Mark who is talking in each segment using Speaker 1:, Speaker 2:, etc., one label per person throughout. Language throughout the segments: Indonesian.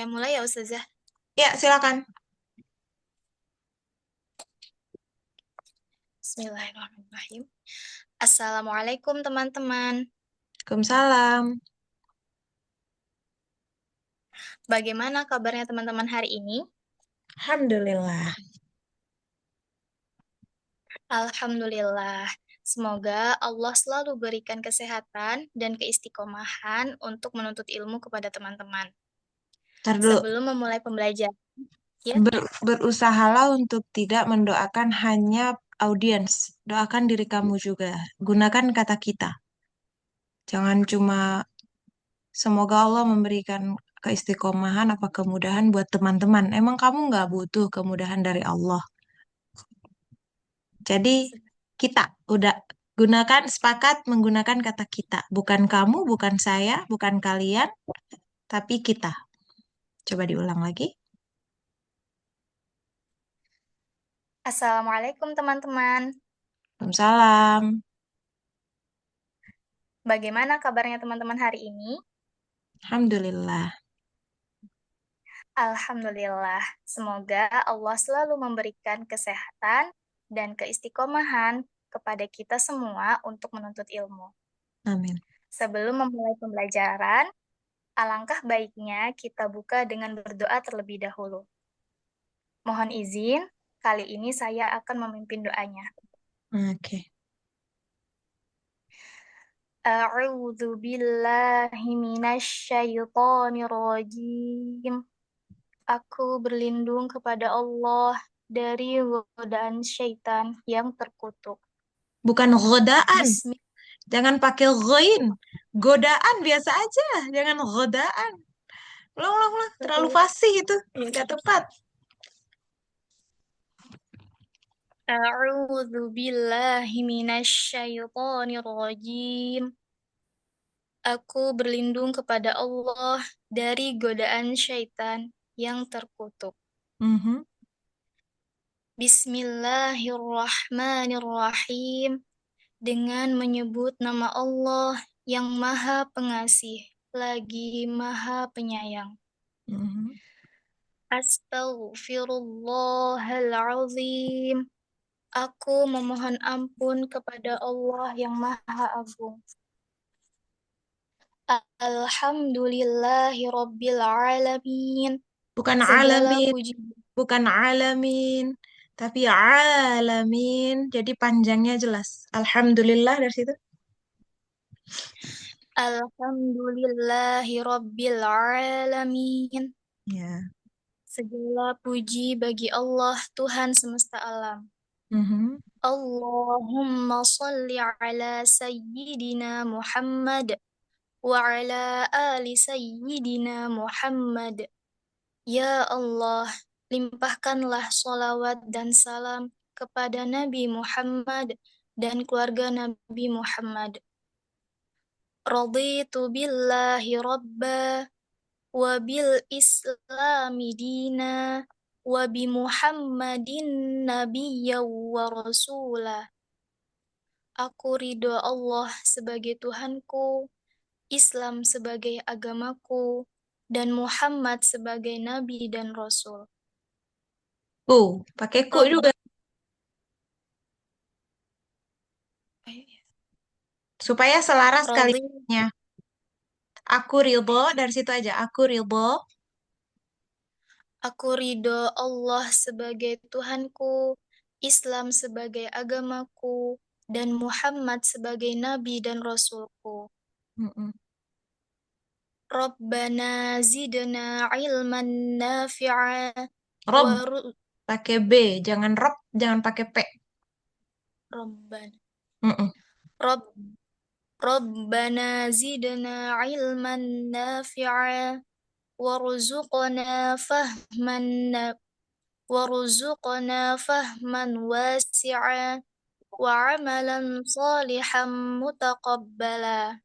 Speaker 1: Saya mulai ya Ustazah.
Speaker 2: Ya, silakan.
Speaker 1: Bismillahirrahmanirrahim. Assalamualaikum teman-teman.
Speaker 2: Waalaikumsalam.
Speaker 1: Bagaimana kabarnya teman-teman hari ini?
Speaker 2: Alhamdulillah.
Speaker 1: Alhamdulillah. Semoga Allah selalu berikan kesehatan dan keistiqomahan untuk menuntut ilmu kepada teman-teman.
Speaker 2: Ntar dulu.
Speaker 1: Sebelum memulai pembelajaran, ya,
Speaker 2: Berusahalah untuk tidak mendoakan hanya audiens. Doakan diri kamu juga. Gunakan kata kita. Jangan cuma semoga Allah memberikan keistiqomahan apa kemudahan buat teman-teman. Emang kamu nggak butuh kemudahan dari Allah. Jadi kita udah gunakan sepakat menggunakan kata kita. Bukan kamu, bukan saya, bukan kalian, tapi kita. Coba diulang lagi.
Speaker 1: Assalamualaikum teman-teman.
Speaker 2: Waalaikumsalam.
Speaker 1: Bagaimana kabarnya teman-teman hari ini?
Speaker 2: Alhamdulillah.
Speaker 1: Alhamdulillah, semoga Allah selalu memberikan kesehatan dan keistiqomahan kepada kita semua untuk menuntut ilmu.
Speaker 2: Amin.
Speaker 1: Sebelum memulai pembelajaran, alangkah baiknya kita buka dengan berdoa terlebih dahulu. Mohon izin, kali ini saya akan memimpin doanya.
Speaker 2: Oke.
Speaker 1: A'udzu billahi minasyaitonir rajim. Aku berlindung kepada Allah dari godaan syaitan yang terkutuk.
Speaker 2: Bukan godaan.
Speaker 1: Bismillah.
Speaker 2: Jangan pakai ghain. Godaan biasa aja. Jangan godaan. Ulang, ulang, ulang. Terlalu fasih itu. Nggak tepat.
Speaker 1: A'udzu billahi minasyaitonir rajim. Aku berlindung kepada Allah dari godaan syaitan yang terkutuk.
Speaker 2: Mhm.
Speaker 1: Bismillahirrahmanirrahim. Dengan menyebut nama Allah yang Maha Pengasih, lagi Maha Penyayang.
Speaker 2: Mhm.
Speaker 1: Astaghfirullahalazim. Aku memohon ampun kepada Allah yang Maha Agung. Alhamdulillahirabbil alamin.
Speaker 2: Bukan
Speaker 1: Segala
Speaker 2: alamin.
Speaker 1: puji.
Speaker 2: Bukan alamin. Tapi alamin. Jadi panjangnya jelas. Alhamdulillah dari situ.
Speaker 1: Alhamdulillahirabbil alamin.
Speaker 2: Ya.
Speaker 1: Segala puji bagi Allah Tuhan semesta alam.
Speaker 2: Mhm.
Speaker 1: Allahumma salli ala sayyidina Muhammad wa ala ali sayyidina Muhammad. Ya Allah, limpahkanlah solawat dan salam kepada Nabi Muhammad dan keluarga Nabi Muhammad. Raditu billahi rabba wa bil islami dina wa bi Muhammadin nabiyya wa rasulah. Aku ridho Allah sebagai Tuhanku, Islam sebagai agamaku, dan Muhammad sebagai nabi dan rasul.
Speaker 2: Ku. Pakai ku
Speaker 1: Rob,
Speaker 2: juga. Supaya selaras
Speaker 1: Rodi,
Speaker 2: kalimatnya. Aku ridho. Dari situ aja. Aku ridho.
Speaker 1: aku ridho Allah sebagai Tuhanku, Islam sebagai agamaku, dan Muhammad sebagai nabi dan rasulku.
Speaker 2: Mm-mm.
Speaker 1: Rabbana zidna ilman nafi'a
Speaker 2: Rob.
Speaker 1: wa
Speaker 2: Pakai B. Jangan rob. Jangan pakai P.
Speaker 1: Rabban.
Speaker 2: Mm-mm.
Speaker 1: Rabb Rabbana zidna ilman nafi'a warzuqna fahman warzuqna fahman wasi'a wa amalan salihan mutaqabbala.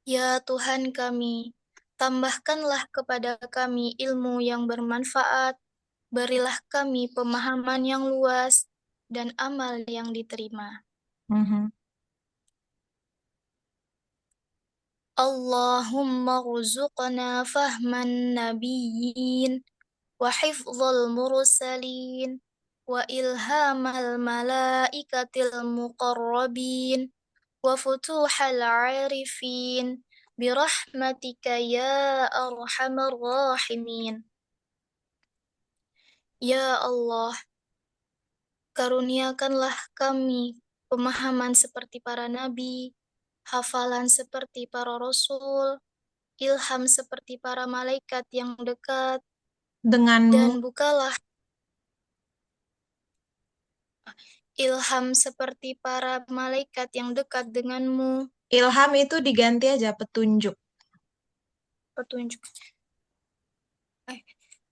Speaker 1: Ya Tuhan kami, tambahkanlah kepada kami ilmu yang bermanfaat, berilah kami pemahaman yang luas dan amal yang diterima.
Speaker 2: Mhm.
Speaker 1: Allahumma rzuqna fahman nabiyyin wa hifdzal mursalin wa ilhamal malaikatil muqarrabin wa futuhal arifin birahmatika ya arhamar rahimin. Ya Allah, karuniakanlah kami pemahaman seperti para nabi, hafalan seperti para rasul, ilham seperti para malaikat yang dekat,
Speaker 2: denganmu.
Speaker 1: dan bukalah ilham seperti para malaikat yang dekat denganmu,
Speaker 2: Ilham itu diganti aja petunjuk.
Speaker 1: petunjuk.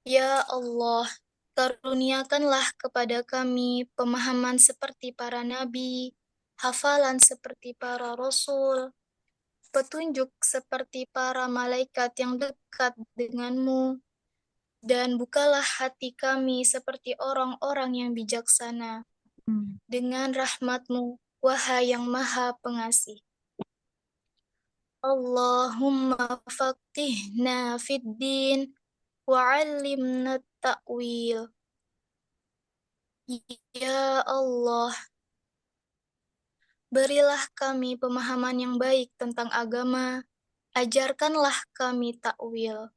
Speaker 1: Ya Allah, karuniakanlah kepada kami pemahaman seperti para nabi, hafalan seperti para rasul, petunjuk seperti para malaikat yang dekat denganmu, dan bukalah hati kami seperti orang-orang yang bijaksana
Speaker 2: Hmm.
Speaker 1: dengan rahmatmu, wahai yang maha pengasih. Allahumma faqihna fid din wa 'allimna ta'wil. Ya Allah, berilah kami pemahaman yang baik tentang agama, ajarkanlah kami takwil.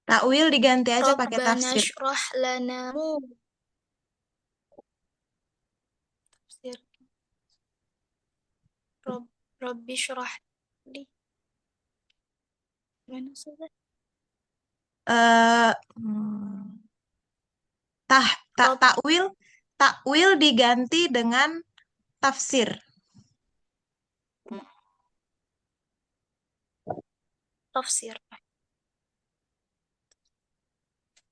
Speaker 2: Takwil diganti aja pakai
Speaker 1: Rabbana
Speaker 2: tafsir.
Speaker 1: syrah lana tafsir. Rabb, Rabbi syrah li. Mana sudah?
Speaker 2: eh hmm,
Speaker 1: Rabb,
Speaker 2: takwil diganti dengan tafsir.
Speaker 1: tafsir.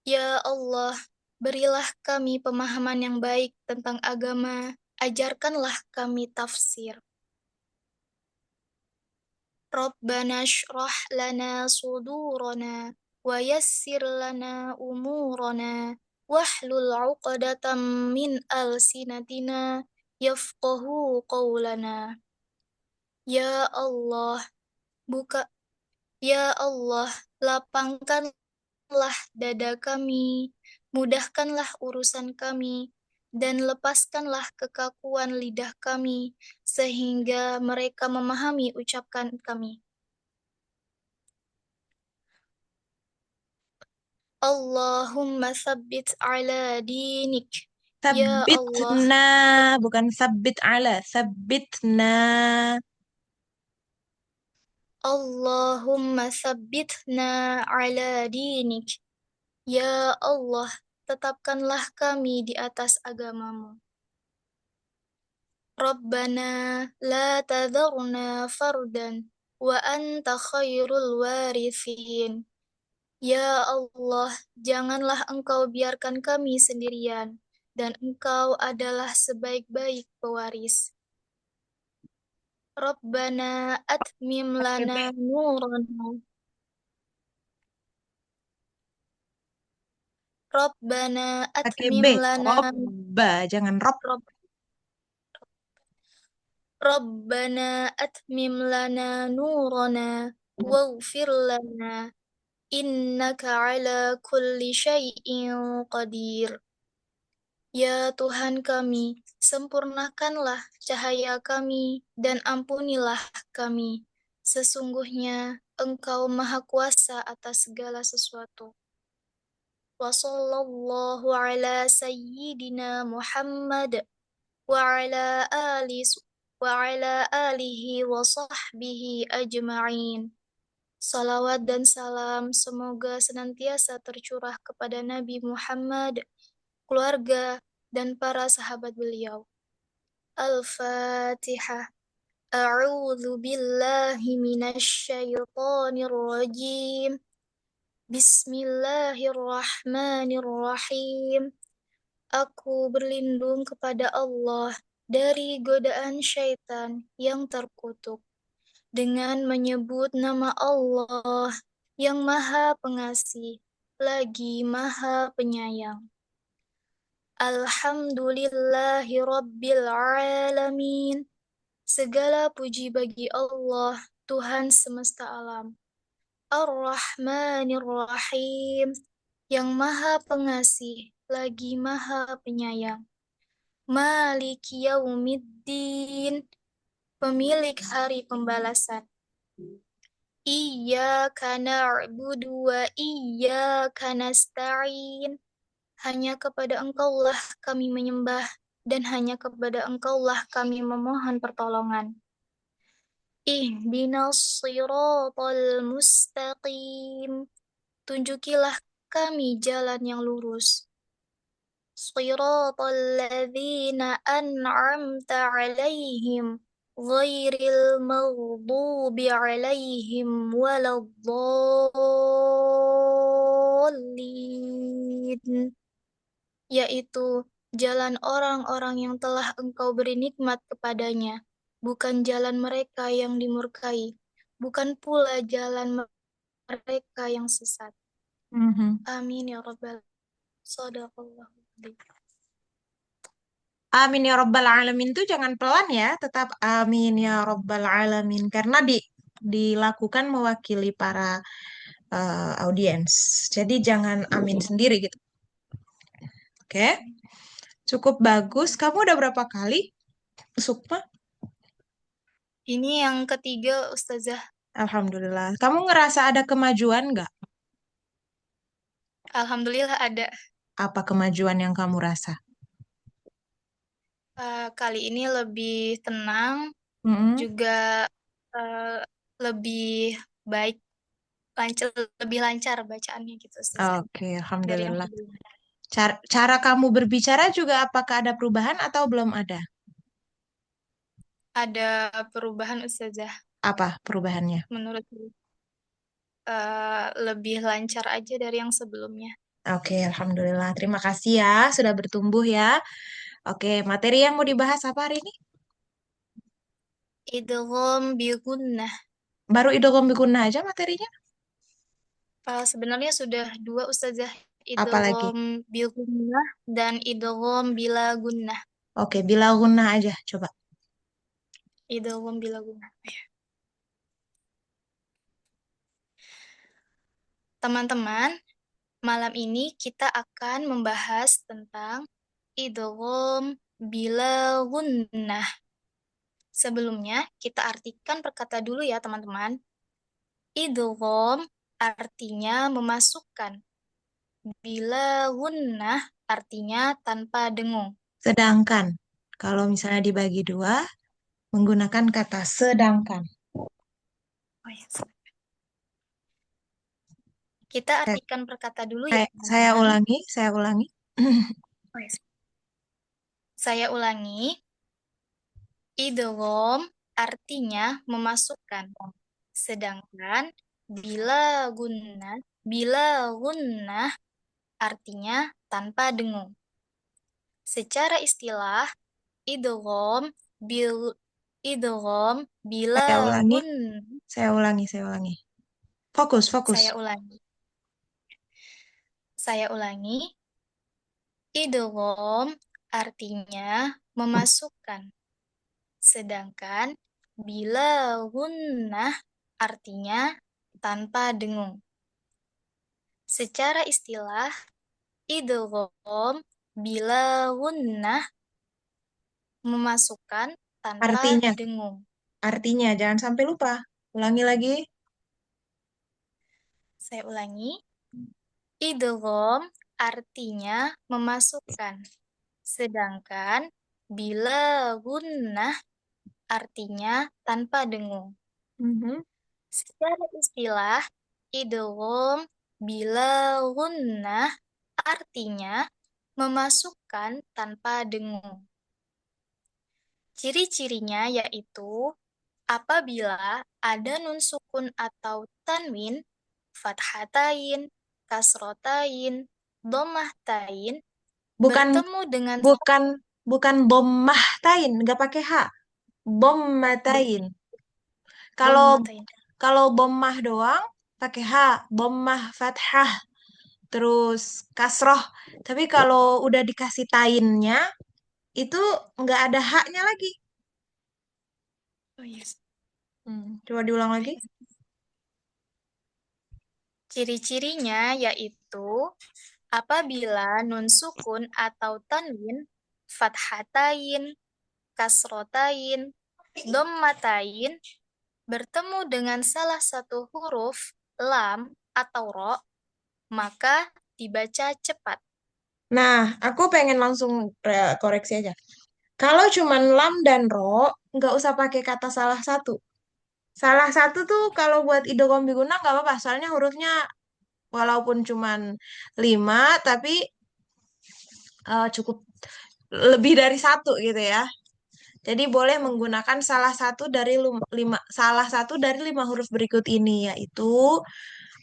Speaker 1: Ya Allah, berilah kami pemahaman yang baik tentang agama, ajarkanlah kami tafsir. Rabbana syrah lana sudurana wa yassir lana umurana wahlul 'uqdatam min alsinatina yafqahu qawlana. Ya Allah, buka ya Allah, lapangkanlah dada kami, mudahkanlah urusan kami, dan lepaskanlah kekakuan lidah kami, sehingga mereka memahami ucapan kami. Allahumma tsabbit ala dinik. Ya Allah,
Speaker 2: Sabbitna, bukan sabbit ala, sabbitna.
Speaker 1: Allahumma tsabbitna ala dinik. Ya Allah, tetapkanlah kami di atas agamamu. Rabbana la tadharna fardan wa anta khairul warithin. Ya Allah, janganlah Engkau biarkan kami sendirian, dan Engkau adalah sebaik-baik pewaris. Rabbana atmim
Speaker 2: Pakai
Speaker 1: lana
Speaker 2: B.
Speaker 1: nurana. Rabbana
Speaker 2: Pakai B.
Speaker 1: atmim lana
Speaker 2: Robba, jangan rob.
Speaker 1: Rabb, Rabbana atmim lana nurana waghfir lana innaka ala kulli syai'in qadir. Ya Tuhan kami, sempurnakanlah cahaya kami dan ampunilah kami. Sesungguhnya Engkau Maha Kuasa atas segala sesuatu. Wa sallallahu ala sayyidina Muhammad wa ala alihi wa sahbihi ajma'in. Salawat dan salam semoga senantiasa tercurah kepada Nabi Muhammad, keluarga, dan para sahabat beliau. Al-Fatihah. A'udzu billahi minasy syaithanir rajim. Bismillahirrahmanirrahim. Aku berlindung kepada Allah dari godaan syaitan yang terkutuk dengan menyebut nama Allah yang Maha Pengasih lagi Maha Penyayang. Alhamdulillahi Rabbil Alamin. Segala puji bagi Allah, Tuhan semesta alam. Ar-Rahmanir Rahim, yang Maha Pengasih, lagi Maha Penyayang. Maliki Yaumiddin, pemilik hari pembalasan. Iyyaka na'budu wa iyyaka nasta'in. Hanya kepada Engkaulah kami menyembah, dan hanya kepada Engkaulah kami memohon pertolongan. Ihdinas siratal mustaqim. Tunjukilah kami jalan yang lurus. Siratal ladzina an'amta alaihim. Ghairil maghdubi alaihim waladdallin. Yaitu jalan orang-orang yang telah Engkau beri nikmat kepadanya, bukan jalan mereka yang dimurkai, bukan pula jalan mereka yang sesat.
Speaker 2: Mhm.
Speaker 1: Amin ya Rabbal. Sadaqallahu.
Speaker 2: Amin ya Rabbal Alamin tuh jangan pelan ya, tetap amin ya Rabbal Alamin. Karena dilakukan mewakili para audiens. Jadi jangan amin sendiri gitu. Oke, cukup bagus. Kamu udah berapa kali, Sukma?
Speaker 1: Ini yang ketiga, Ustazah.
Speaker 2: Alhamdulillah. Kamu ngerasa ada kemajuan nggak?
Speaker 1: Alhamdulillah ada.
Speaker 2: Apa kemajuan yang kamu rasa?
Speaker 1: Kali ini lebih tenang,
Speaker 2: Mm-mm.
Speaker 1: juga eh, lebih baik, lancar, lebih lancar bacaannya gitu, Ustazah,
Speaker 2: Oke,
Speaker 1: dari yang
Speaker 2: Alhamdulillah.
Speaker 1: sebelumnya.
Speaker 2: Cara kamu berbicara juga apakah ada perubahan atau belum ada?
Speaker 1: Ada perubahan, Ustazah,
Speaker 2: Apa perubahannya?
Speaker 1: menurut lebih lancar aja dari yang sebelumnya.
Speaker 2: Oke, Alhamdulillah. Terima kasih ya, sudah bertumbuh ya. Oke, materi yang mau dibahas apa hari ini?
Speaker 1: Idgham bi gunnah.
Speaker 2: Baru idgham biguna aja materinya?
Speaker 1: Sebenarnya sudah dua, Ustazah.
Speaker 2: Apalagi?
Speaker 1: Idgham bil gunnah dan idgham bila gunnah.
Speaker 2: Oke, bila guna aja, coba.
Speaker 1: Idgham bila gunnah. Teman-teman, malam ini kita akan membahas tentang idgham bila gunnah. Sebelumnya, kita artikan perkata dulu ya, teman-teman. Idgham artinya memasukkan. Bila gunnah artinya tanpa dengung.
Speaker 2: Sedangkan, kalau misalnya dibagi dua, menggunakan kata sedangkan.
Speaker 1: Oh, ya. Kita
Speaker 2: Saya,
Speaker 1: artikan perkata dulu ya,
Speaker 2: saya
Speaker 1: teman-teman.
Speaker 2: ulangi, saya ulangi.
Speaker 1: Oh, ya. Saya ulangi, idgham artinya memasukkan. Sedangkan bila gunnah artinya tanpa dengung. Secara istilah, idgham bil idgham bila
Speaker 2: Saya ulangi,
Speaker 1: gunnah.
Speaker 2: saya ulangi, saya ulangi. Fokus, fokus.
Speaker 1: Saya ulangi. Saya ulangi, idgham artinya memasukkan. Sedangkan bila gunnah artinya tanpa dengung. Secara istilah, idgham bila gunnah memasukkan tanpa
Speaker 2: Artinya,
Speaker 1: dengung.
Speaker 2: artinya, jangan sampai lupa. Ulangi lagi.
Speaker 1: Saya ulangi, idgham artinya memasukkan. Sedangkan bila gunnah artinya tanpa dengung.
Speaker 2: Mhm.
Speaker 1: Secara istilah, idgham bila gunnah artinya memasukkan tanpa dengung. Ciri-cirinya yaitu apabila ada nun sukun atau tanwin, fathatain, kasrotain, domahtain,
Speaker 2: Bukan,
Speaker 1: bertemu dengan
Speaker 2: bukan, bukan bommah tain, nggak pakai H. Bommatain. Kalau
Speaker 1: domahtain.
Speaker 2: kalau bommah doang pakai H, bommah fathah, terus kasroh. Tapi kalau udah dikasih tainnya, itu nggak ada haknya lagi.
Speaker 1: Oh, yes.
Speaker 2: Coba diulang lagi.
Speaker 1: Ciri-cirinya yaitu apabila nun sukun atau tanwin, fathatain, kasrotain, dommatain bertemu dengan salah satu huruf lam atau ro, maka dibaca cepat.
Speaker 2: Nah, aku pengen langsung koreksi aja. Kalau cuman lam dan ro, nggak usah pakai kata salah satu. Salah satu tuh kalau buat idgom biguna nggak apa-apa, soalnya hurufnya walaupun cuman 5, tapi cukup lebih dari satu gitu ya. Jadi boleh menggunakan salah satu dari lima huruf berikut ini, yaitu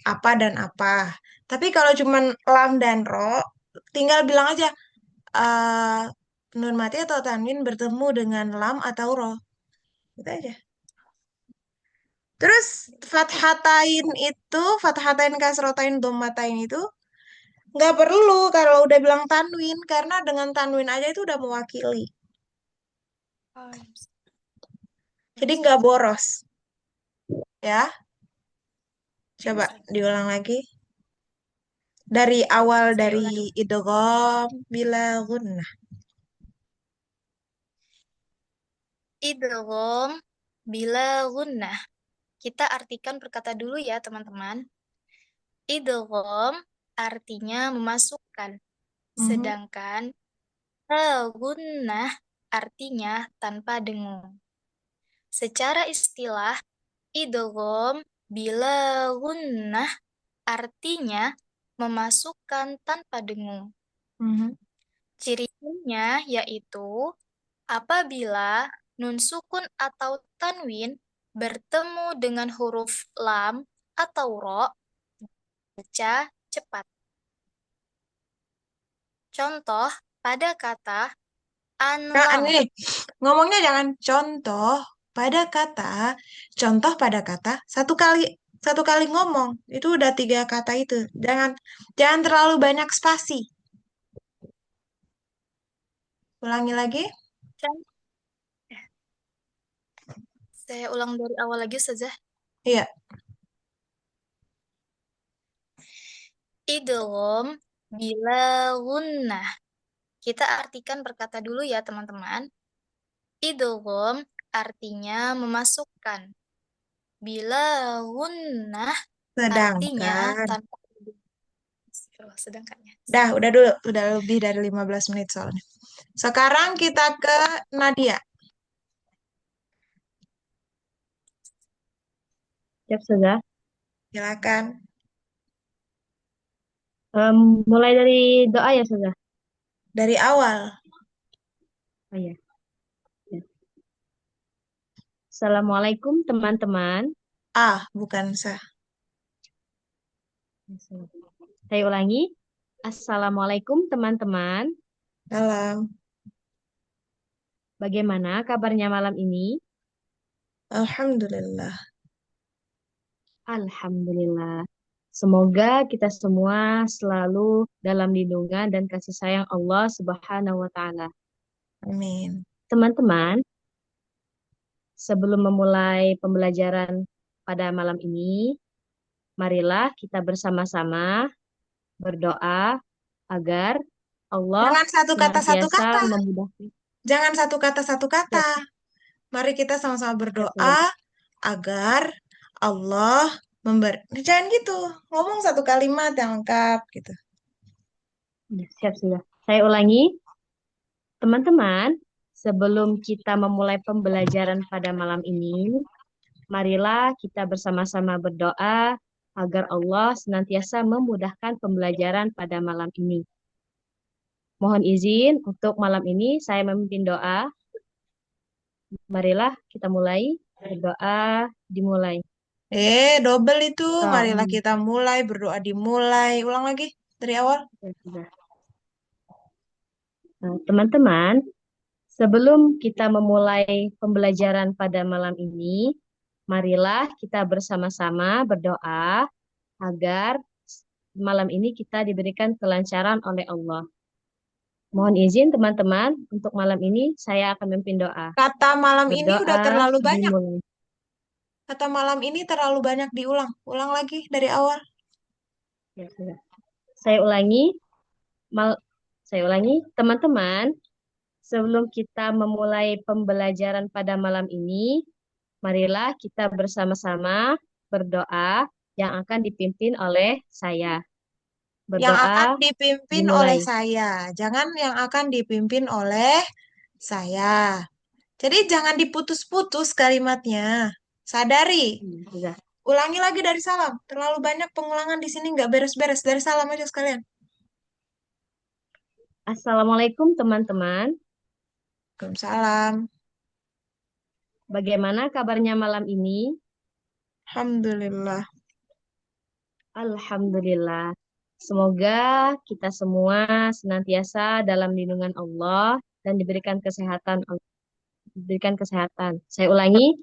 Speaker 2: apa dan apa. Tapi kalau cuman lam dan ro, tinggal bilang aja eh nun mati atau tanwin bertemu dengan lam atau ro. Gitu aja. Terus fathatain kasrotain dommatain itu nggak perlu kalau udah bilang tanwin, karena dengan tanwin aja itu udah mewakili.
Speaker 1: Oh, yes.
Speaker 2: Jadi
Speaker 1: Yes.
Speaker 2: nggak boros, ya. Coba
Speaker 1: Yes.
Speaker 2: diulang lagi. Dari awal
Speaker 1: Saya
Speaker 2: dari
Speaker 1: ulangi.
Speaker 2: idgham bila gunnah.
Speaker 1: Idgham bila gunnah. Kita artikan perkata dulu ya, teman-teman. Idgham artinya memasukkan,
Speaker 2: Mhm,
Speaker 1: sedangkan gunnah artinya tanpa dengung. Secara istilah, idgham bila gunnah artinya memasukkan tanpa dengung.
Speaker 2: mhm,
Speaker 1: Cirinya yaitu apabila nun sukun atau tanwin bertemu dengan huruf lam atau ro, baca cepat. Contoh pada kata
Speaker 2: Nah,
Speaker 1: anlam.
Speaker 2: nih, ngomongnya jangan pada kata, contoh pada kata, satu kali ngomong, itu udah tiga kata itu. Jangan, jangan terlalu banyak spasi. Ulangi lagi.
Speaker 1: Con- Saya ulang dari awal lagi saja.
Speaker 2: Iya,
Speaker 1: Idgham bila gunnah. Kita artikan berkata dulu ya teman-teman. Idgham artinya memasukkan. Bila gunnah artinya
Speaker 2: sedangkan,
Speaker 1: tanpa sedangkannya.
Speaker 2: udah dulu, udah lebih dari 15 menit soalnya. Sekarang kita ke Nadia.
Speaker 3: Siap sudah.
Speaker 2: Silakan.
Speaker 3: Mulai dari doa ya sudah.
Speaker 2: Dari awal.
Speaker 3: Oh ya. Ya. Assalamualaikum teman-teman.
Speaker 2: Bukan sah.
Speaker 3: Ya, sudah. Saya ulangi. Assalamualaikum teman-teman.
Speaker 2: Salam.
Speaker 3: Bagaimana kabarnya malam ini?
Speaker 2: Alhamdulillah.
Speaker 3: Alhamdulillah. Semoga kita semua selalu dalam lindungan dan kasih sayang Allah Subhanahu wa taala.
Speaker 2: Amin.
Speaker 3: Teman-teman, sebelum memulai pembelajaran pada malam ini, marilah kita bersama-sama berdoa agar Allah
Speaker 2: Jangan satu kata satu
Speaker 3: senantiasa
Speaker 2: kata.
Speaker 3: memudahkan.
Speaker 2: Jangan satu kata satu kata.
Speaker 3: Siap,
Speaker 2: Mari kita sama-sama
Speaker 3: siap
Speaker 2: berdoa
Speaker 3: sudah.
Speaker 2: agar Allah memberi. Jangan gitu. Ngomong satu kalimat yang lengkap gitu.
Speaker 3: Siap sudah. Saya ulangi, teman-teman, sebelum kita memulai pembelajaran pada malam ini, marilah kita bersama-sama berdoa agar Allah senantiasa memudahkan pembelajaran pada malam ini. Mohon izin untuk malam ini saya memimpin doa. Marilah kita mulai. Berdoa dimulai.
Speaker 2: Double itu. Marilah
Speaker 3: Amin.
Speaker 2: kita mulai, berdoa dimulai. Ulang lagi dari awal.
Speaker 3: Ya, sudah. Nah, teman-teman, sebelum kita memulai pembelajaran pada malam ini, marilah kita bersama-sama berdoa agar malam ini kita diberikan kelancaran oleh Allah. Mohon izin teman-teman, untuk malam ini saya akan memimpin doa.
Speaker 2: Kata malam ini udah
Speaker 3: Berdoa
Speaker 2: terlalu banyak.
Speaker 3: dimulai.
Speaker 2: Kata malam ini terlalu banyak diulang. Ulang lagi dari awal.
Speaker 3: Ya, sudah. Saya ulangi, mal- saya ulangi, teman-teman, sebelum kita memulai pembelajaran pada malam ini, marilah kita bersama-sama berdoa yang akan dipimpin oleh saya.
Speaker 2: Yang akan
Speaker 3: Berdoa
Speaker 2: dipimpin oleh
Speaker 3: dimulai.
Speaker 2: saya. Jangan yang akan dipimpin oleh saya. Jadi jangan diputus-putus kalimatnya. Sadari.
Speaker 3: Sudah.
Speaker 2: Ulangi lagi dari salam. Terlalu banyak pengulangan di sini nggak beres-beres. Dari salam aja sekalian.
Speaker 3: Assalamualaikum teman-teman.
Speaker 2: Waalaikumsalam.
Speaker 3: Bagaimana kabarnya malam ini?
Speaker 2: Alhamdulillah.
Speaker 3: Alhamdulillah. Semoga kita semua senantiasa dalam lindungan Allah dan diberikan kesehatan. Saya ulangi,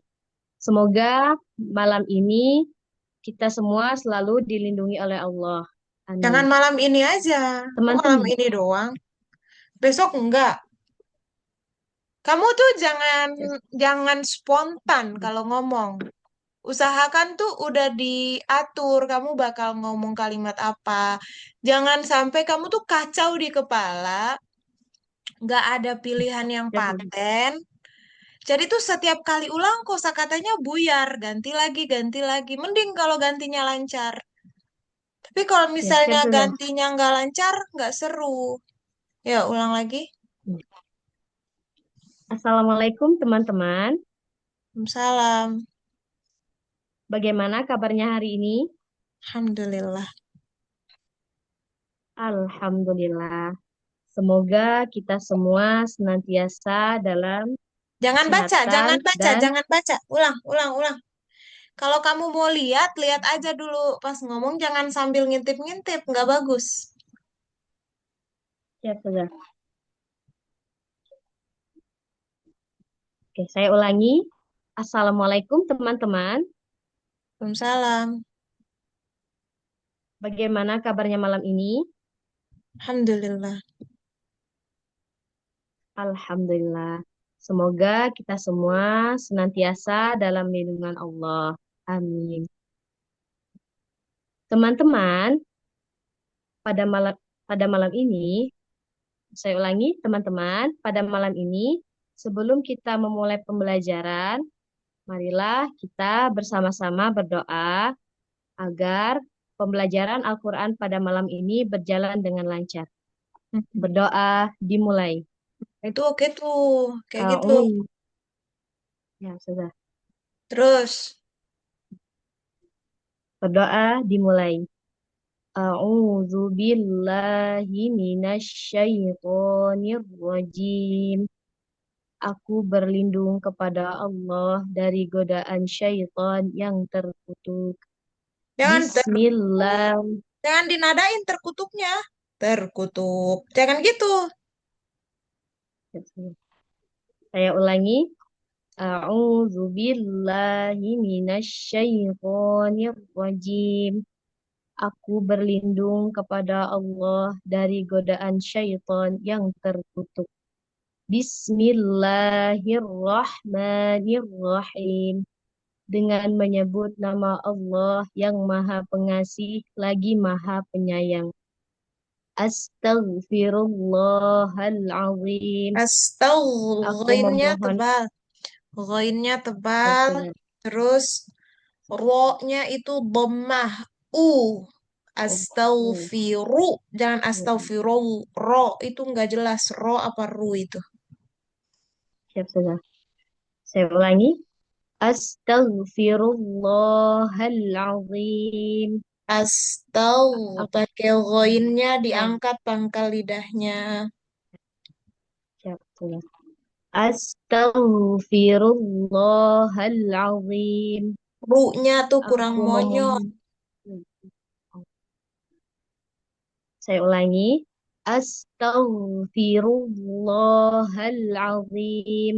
Speaker 3: semoga malam ini kita semua selalu dilindungi oleh Allah.
Speaker 2: Jangan
Speaker 3: Amin.
Speaker 2: malam ini aja. Kok malam
Speaker 3: Teman-teman,
Speaker 2: ini doang? Besok enggak. Kamu tuh jangan jangan spontan kalau ngomong. Usahakan tuh udah diatur kamu bakal ngomong kalimat apa. Jangan sampai kamu tuh kacau di kepala, nggak ada pilihan yang
Speaker 3: siap,
Speaker 2: paten. Jadi tuh setiap kali ulang kosakatanya buyar, ganti lagi. Mending kalau gantinya lancar. Tapi kalau
Speaker 3: ya, siap
Speaker 2: misalnya
Speaker 3: sudah.
Speaker 2: gantinya nggak lancar, nggak seru. Ya, ulang lagi.
Speaker 3: Assalamualaikum teman-teman.
Speaker 2: Salam.
Speaker 3: Bagaimana kabarnya hari ini?
Speaker 2: Alhamdulillah.
Speaker 3: Alhamdulillah. Semoga kita semua senantiasa dalam
Speaker 2: Jangan
Speaker 3: kesehatan
Speaker 2: baca,
Speaker 3: dan
Speaker 2: jangan baca. Ulang. Kalau kamu mau lihat, lihat aja dulu. Pas ngomong jangan sambil ngintip-ngintip, nggak bagus.
Speaker 3: siap sudah. Oke, saya ulangi. Assalamualaikum teman-teman.
Speaker 2: Waalaikumsalam.
Speaker 3: Bagaimana kabarnya malam ini?
Speaker 2: Alhamdulillah.
Speaker 3: Alhamdulillah. Semoga kita semua senantiasa dalam lindungan Allah. Amin. Teman-teman, pada malam pada malam ini, saya ulangi, teman-teman, pada malam ini, sebelum kita memulai pembelajaran, marilah kita bersama-sama berdoa agar pembelajaran Al-Quran pada malam ini berjalan dengan lancar. Berdoa dimulai.
Speaker 2: Itu oke tuh, kayak gitu.
Speaker 3: A'udzu. Ya, sudah.
Speaker 2: Terus,
Speaker 3: Berdoa dimulai. A'udzu billahi minasyaitonir rajim. Aku berlindung kepada Allah dari godaan syaitan yang terkutuk.
Speaker 2: jangan
Speaker 3: Bismillah.
Speaker 2: jangan dinadain terkutupnya. Terkutup. Jangan gitu.
Speaker 3: Saya ulangi. A'udzu billahi minasyaitonir rajim. Aku berlindung kepada Allah dari godaan syaitan yang terkutuk. Bismillahirrahmanirrahim. Dengan menyebut nama Allah yang Maha Pengasih lagi Maha Penyayang. Astaghfirullahalazim. Aku
Speaker 2: Ghainnya
Speaker 3: memohon
Speaker 2: tebal. Ghainnya
Speaker 3: ya
Speaker 2: tebal.
Speaker 3: sudah.
Speaker 2: Terus, ro-nya itu dhammah. U.
Speaker 3: Oh,
Speaker 2: Astaghfiru. Jangan
Speaker 3: oh.
Speaker 2: astaghfiru. Ro itu nggak jelas. Ro apa ru itu.
Speaker 3: Siap sudah. Saya ulangi. Astaghfirullahalazim. Aku
Speaker 2: Pakai ghainnya
Speaker 3: oh,
Speaker 2: diangkat pangkal lidahnya.
Speaker 3: siap sudah. Astaghfirullahalazim.
Speaker 2: Ru-nya tuh kurang
Speaker 3: Aku
Speaker 2: monyong.
Speaker 3: memohon. Saya ulangi. Astaghfirullahalazim.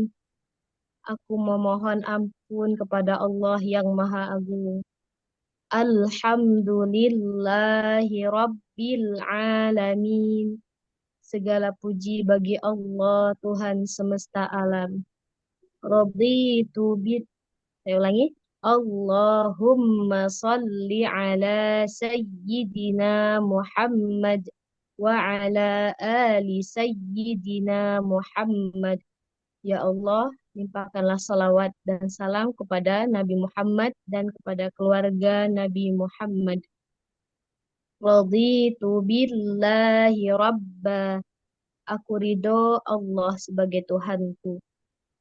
Speaker 3: Aku memohon ampun kepada Allah yang Maha Agung. Alhamdulillahi Rabbil Alamin. Segala puji bagi Allah, Tuhan semesta alam. Raditu bi Saya ulangi. Allahumma salli ala Sayyidina Muhammad wa ala ali Sayyidina Muhammad. Ya Allah, limpahkanlah salawat dan salam kepada Nabi Muhammad dan kepada keluarga Nabi Muhammad. Raditu billahi rabba. Aku ridho Allah sebagai Tuhanku.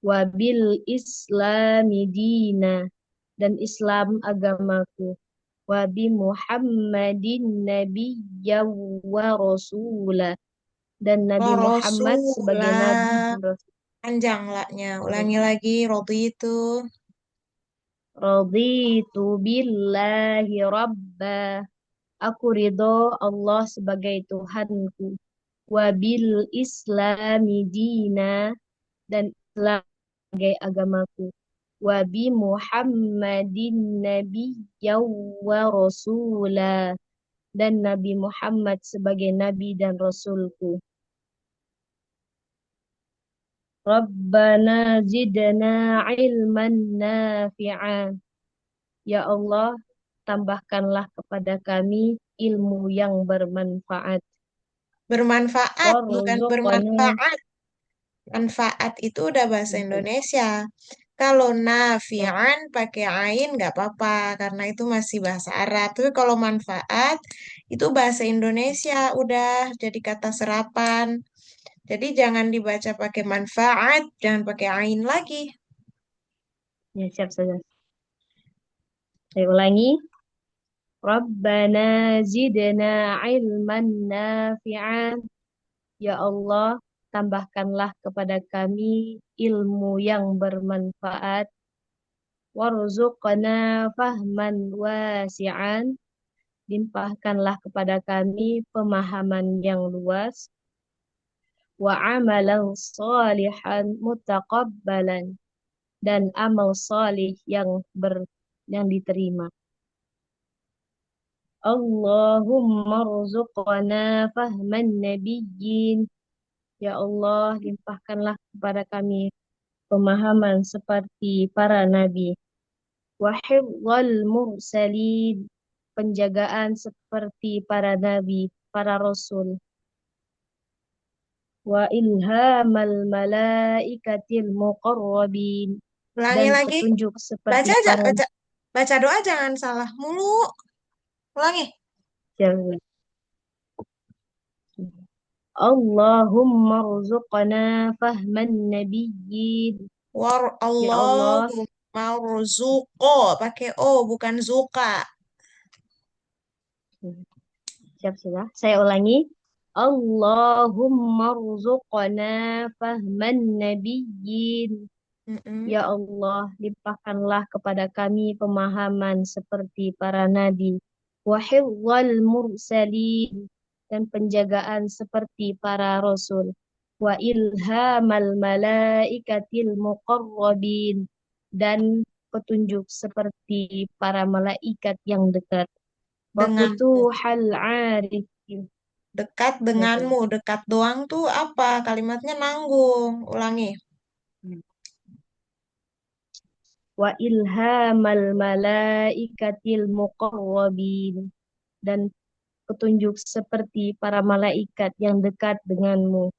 Speaker 3: Wabil islami dina. Dan Islam agamaku. Wabi Muhammadin nabiyya wa rasulah. Dan Nabi Muhammad sebagai Nabi
Speaker 2: Rasulah.
Speaker 3: dan Rasul.
Speaker 2: Panjang laknya. Ulangi lagi. Rodi itu.
Speaker 3: Raditu billahi rabba. Aku ridho Allah sebagai Tuhanku. Wabil islami dina. Dan Islam sebagai agamaku. Wabi Muhammadin nabiyya wa rasulah. Dan Nabi Muhammad sebagai Nabi dan Rasulku. Rabbana zidna ilman nafi'an. Ya Allah, tambahkanlah kepada kami ilmu yang bermanfaat.
Speaker 2: Bermanfaat, bukan
Speaker 3: Warzuqna
Speaker 2: bermanfaat. Manfaat itu udah bahasa Indonesia. Kalau nafi'an pakai ain nggak apa-apa karena itu masih bahasa Arab. Tapi kalau manfaat itu bahasa Indonesia udah jadi kata serapan. Jadi jangan dibaca pakai manfaat, jangan pakai ain lagi.
Speaker 3: Ya, siap saja. Saya ulangi. Rabbana zidna ilman nafi'an. Ya Allah, tambahkanlah kepada kami ilmu yang bermanfaat. Warzuqna fahman wasi'an. Limpahkanlah kepada kami pemahaman yang luas. Wa amalan salihan mutaqabbalan. Dan amal salih yang diterima. Allahumma rzuqna fahman nabiyyin. Ya Allah, limpahkanlah kepada kami pemahaman seperti para nabi. Wa hifdzal mursalin. Penjagaan seperti para nabi, para rasul. Wa ilhamal malaikatil muqarrabin.
Speaker 2: Ulangi
Speaker 3: Dan
Speaker 2: lagi.
Speaker 3: petunjuk seperti
Speaker 2: Baca aja,
Speaker 3: para
Speaker 2: baca doa jangan salah mulu. Ulangi.
Speaker 3: Allahumma rzuqna fahman nabiyyin.
Speaker 2: War
Speaker 3: Ya Allah,
Speaker 2: Allahu marzuqo pakai o bukan zuka.
Speaker 3: siap sudah. Saya ulangi. Allahumma rzuqna fahman nabiyyin.
Speaker 2: Mm-mm.
Speaker 3: Ya Allah, limpahkanlah kepada kami pemahaman seperti para nabi. Wa hifdzal mursalin. Dan penjagaan seperti para rasul. Wa ilhamal malaikatil muqarrabin. Dan petunjuk seperti para malaikat yang dekat. Wa
Speaker 2: Denganmu,
Speaker 3: futuhal arifin.
Speaker 2: dekat
Speaker 3: Ya, sudah.
Speaker 2: denganmu, dekat doang tuh apa? Kalimatnya nanggung. Ulangi.
Speaker 3: Wa ilhamal malaikatil muqarrabin. Dan petunjuk seperti para malaikat yang dekat denganmu.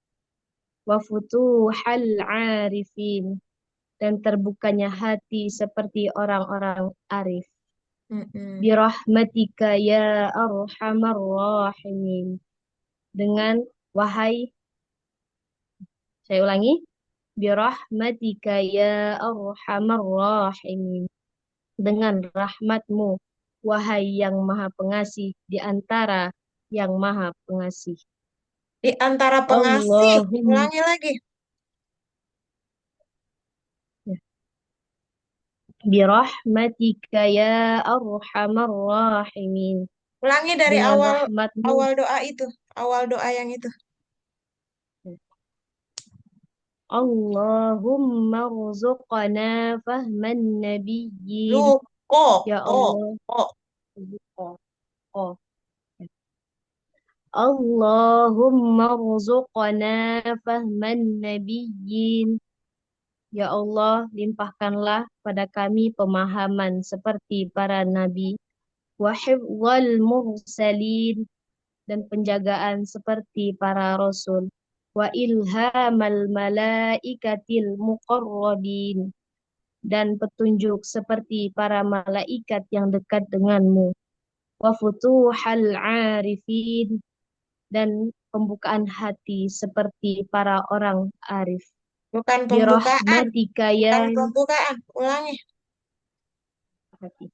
Speaker 3: Wa futuhal arifin. Dan terbukanya hati seperti orang-orang arif.
Speaker 2: Mm-mm.
Speaker 3: Birahmatika ya arhamar rahimin. Dengan wahai, saya ulangi. Birahmatika ya arhamar rahimin. Dengan rahmatmu, wahai yang maha pengasih di antara yang maha pengasih.
Speaker 2: Di antara pengasih.
Speaker 3: Allahumma
Speaker 2: Ulangi lagi.
Speaker 3: birahmatika ya arhamar rahimin.
Speaker 2: Ulangi dari
Speaker 3: Dengan
Speaker 2: awal
Speaker 3: rahmatmu,
Speaker 2: awal doa itu. Awal doa yang itu.
Speaker 3: Allahumma rzuqna fahman nabiyyin.
Speaker 2: Zuko,
Speaker 3: Ya
Speaker 2: ko,
Speaker 3: Allah,
Speaker 2: ko.
Speaker 3: oh, oh. Allahumma rzuqna fahman nabiyyin. Ya Allah, limpahkanlah pada kami pemahaman seperti para nabi, wa hifdzal mursalin, dan penjagaan seperti para rasul, wa ilhamal malaikatil muqarrabin, dan petunjuk seperti para malaikat yang dekat denganmu, wa futuhal arifin, dan pembukaan hati seperti para orang arif.
Speaker 2: Bukan pembukaan,
Speaker 3: Birahmatika ya
Speaker 2: bukan pembukaan. Ulangi.
Speaker 3: hati.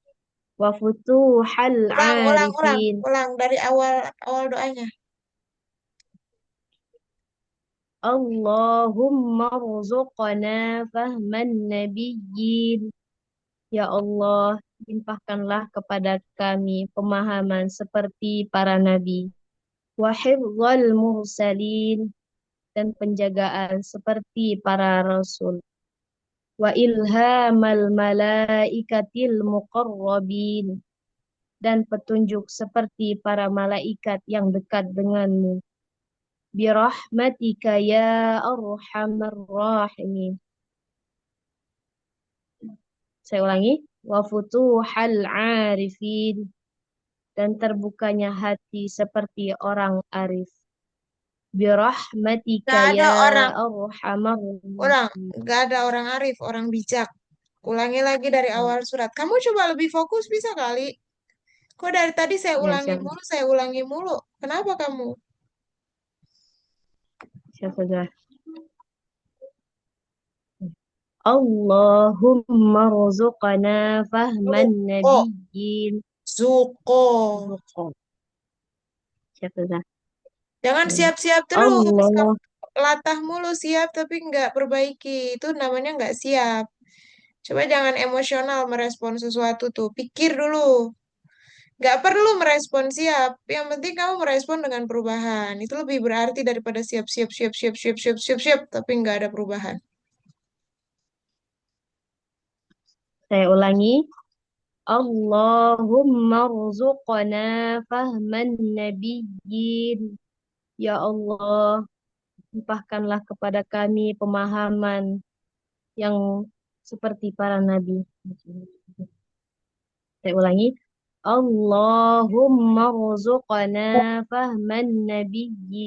Speaker 3: Wa futuhal
Speaker 2: Ulang.
Speaker 3: arifin.
Speaker 2: Ulang dari awal awal doanya.
Speaker 3: Allahumma rzuqna fahman nabiyyin. Ya Allah, limpahkanlah kepada kami pemahaman seperti para nabi. Wa hifdzal mursalin, dan penjagaan seperti para rasul. Wa ilhamal malaikatil muqarrabin, dan petunjuk seperti para malaikat yang dekat denganmu. Birahmatika ya arhamar rahimin. Saya ulangi. Wa futuhal arifin, dan terbukanya hati seperti orang arif. Birahmatika
Speaker 2: Gak ada
Speaker 3: ya
Speaker 2: orang.
Speaker 3: arhamar
Speaker 2: Ulang.
Speaker 3: rahimin.
Speaker 2: Gak ada orang arif, orang bijak. Ulangi lagi dari awal surat. Kamu coba lebih fokus bisa kali. Kok dari tadi
Speaker 3: Ya, siap,
Speaker 2: saya ulangi mulu. Kenapa kamu?
Speaker 3: siap saja. Allahumma rzuqna fahman
Speaker 2: Zuko.
Speaker 3: nabiyyin.
Speaker 2: Zuko.
Speaker 3: Siap saja.
Speaker 2: Jangan siap-siap terus. Kamu
Speaker 3: Allah,
Speaker 2: latah mulu siap tapi nggak perbaiki. Itu namanya nggak siap. Coba jangan emosional merespon sesuatu tuh. Pikir dulu. Nggak perlu merespon siap. Yang penting kamu merespon dengan perubahan. Itu lebih berarti daripada siap, tapi nggak ada perubahan.
Speaker 3: saya ulangi. Allahumma rzuqna fahman nabiyyin. Ya Allah, limpahkanlah kepada kami pemahaman yang seperti para nabi. Saya ulangi. Allahumma rzuqna fahman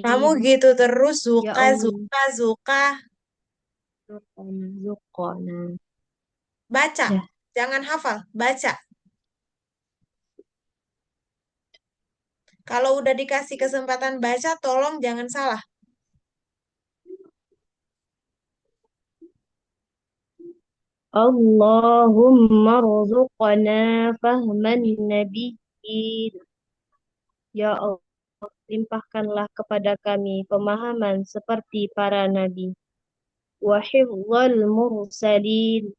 Speaker 2: Kamu
Speaker 3: nabiyyin.
Speaker 2: gitu terus
Speaker 3: Ya
Speaker 2: suka,
Speaker 3: Allah,
Speaker 2: suka, suka.
Speaker 3: rzuqna.
Speaker 2: Baca.
Speaker 3: Ya.
Speaker 2: Jangan hafal. Baca. Kalau udah dikasih kesempatan baca, tolong jangan salah.
Speaker 3: Allahumma rzuqna fahman nabiyyin. Ya Allah, limpahkanlah kepada kami pemahaman seperti para nabi. Wa hifdzal mursalin,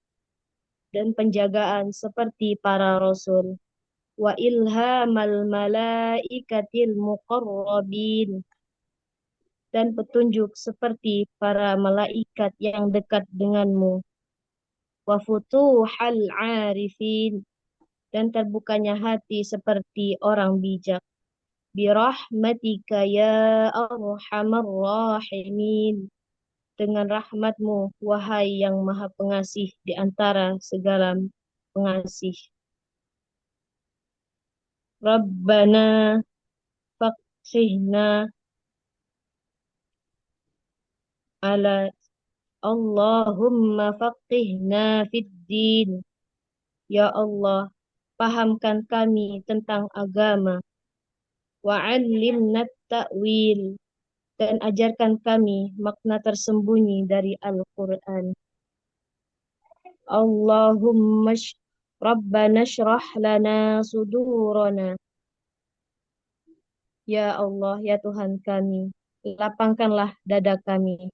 Speaker 3: dan penjagaan seperti para rasul. Wa ilhamal malaikatil muqarrabin, dan petunjuk seperti para malaikat yang dekat denganmu. Wa futuhal arifin, dan terbukanya hati seperti orang bijak. Birahmatika ya arhamar rahimin, dengan rahmatmu, wahai yang maha pengasih di antara segala pengasih. Rabbana faqihna ala Allahumma faqihna fid din. Ya Allah, pahamkan kami tentang agama. Wa'allimna ta'wil, dan ajarkan kami makna tersembunyi dari Al-Quran. Allahumma Rabbana syrah lana sudurana. Ya Allah, ya Tuhan kami, lapangkanlah dada kami.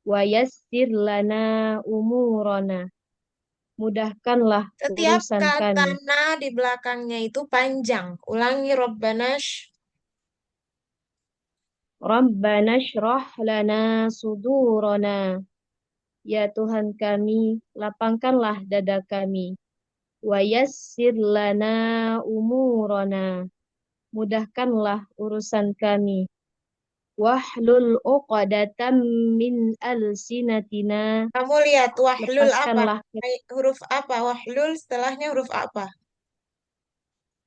Speaker 3: Wa yassir lana umurana, mudahkanlah
Speaker 2: Setiap
Speaker 3: urusan
Speaker 2: kata
Speaker 3: kami.
Speaker 2: na di belakangnya itu panjang. Ulangi Rabbanash.
Speaker 3: Rabbana syrah lana sudurana. Ya Tuhan kami, lapangkanlah dada kami. Wa yassir lana umurana, mudahkanlah urusan kami. Wahlul uqdatam min alsinatina,
Speaker 2: Kamu lihat wahlul apa?
Speaker 3: lepaskanlah
Speaker 2: Huruf apa? Wahlul setelahnya huruf apa?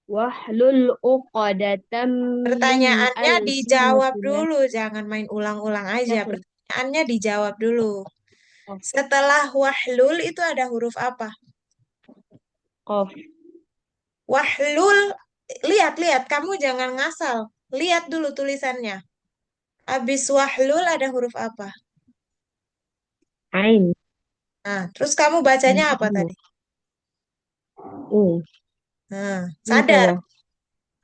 Speaker 3: wahlul uqdatam min
Speaker 2: Pertanyaannya dijawab
Speaker 3: alsinatina.
Speaker 2: dulu, jangan main ulang-ulang aja.
Speaker 3: Oke.
Speaker 2: Pertanyaannya dijawab dulu.
Speaker 3: Qaf,
Speaker 2: Setelah wahlul itu ada huruf apa?
Speaker 3: qaf.
Speaker 2: Wahlul, lihat-lihat, kamu jangan ngasal. Lihat dulu tulisannya. Habis wahlul ada huruf apa?
Speaker 3: Ain.
Speaker 2: Nah, terus kamu bacanya apa
Speaker 3: Ain.
Speaker 2: tadi?
Speaker 3: U.
Speaker 2: Nah,
Speaker 3: U
Speaker 2: sadar.
Speaker 3: coba.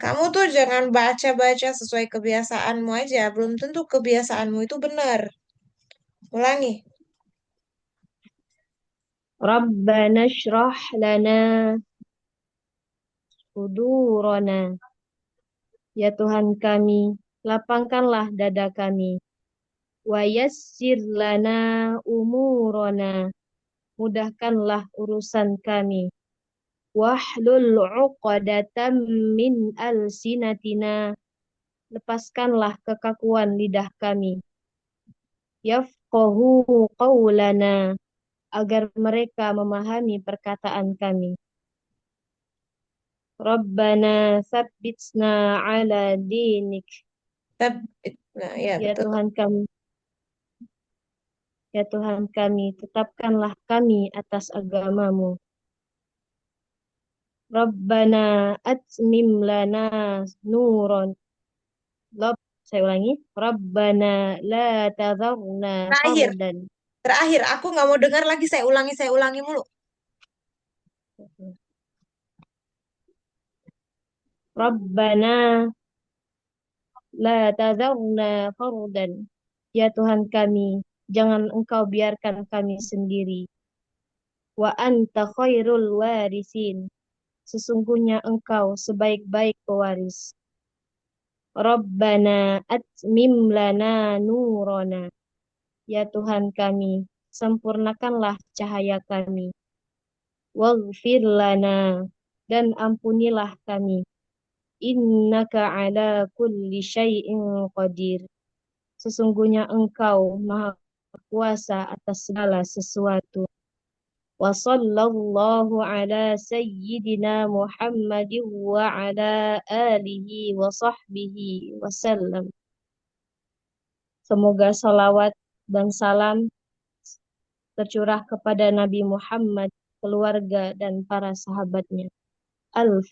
Speaker 2: Kamu tuh jangan baca-baca sesuai kebiasaanmu aja. Belum tentu kebiasaanmu itu benar. Ulangi.
Speaker 3: Rabbana shrah lana sudurana. Ya Tuhan kami, lapangkanlah dada kami. Wa yassir lana umurana. Mudahkanlah urusan kami. Wahlul uqdatam min alsinatina. Lepaskanlah kekakuan lidah kami. Yafqahu qawlana. Agar mereka memahami perkataan kami. Rabbana tsabbitna ala dinik.
Speaker 2: Nah, ya
Speaker 3: Ya
Speaker 2: betul.
Speaker 3: Tuhan kami, ya Tuhan kami, tetapkanlah kami atas agamamu. Rabbana atmim lana nuron. Lob, saya ulangi. Rabbana la tadharna
Speaker 2: Terakhir,
Speaker 3: fardan.
Speaker 2: terakhir. Aku nggak mau dengar lagi. Saya ulangi mulu.
Speaker 3: Rabbana la tadharna fardan. Ya Tuhan kami, jangan Engkau biarkan kami sendiri. Wa anta khairul warisin. Sesungguhnya Engkau sebaik-baik pewaris. Rabbana atmim lana nurana. Ya Tuhan kami, sempurnakanlah cahaya kami. Waghfir lana, dan ampunilah kami. Innaka ala kulli syai'in qadir. Sesungguhnya Engkau maha kuasa atas segala sesuatu. Wa sallallahu ala sayyidina Muhammadin wa ala alihi wa sahbihi wasallam. Semoga salawat dan salam tercurah kepada Nabi Muhammad, keluarga, dan para sahabatnya. Al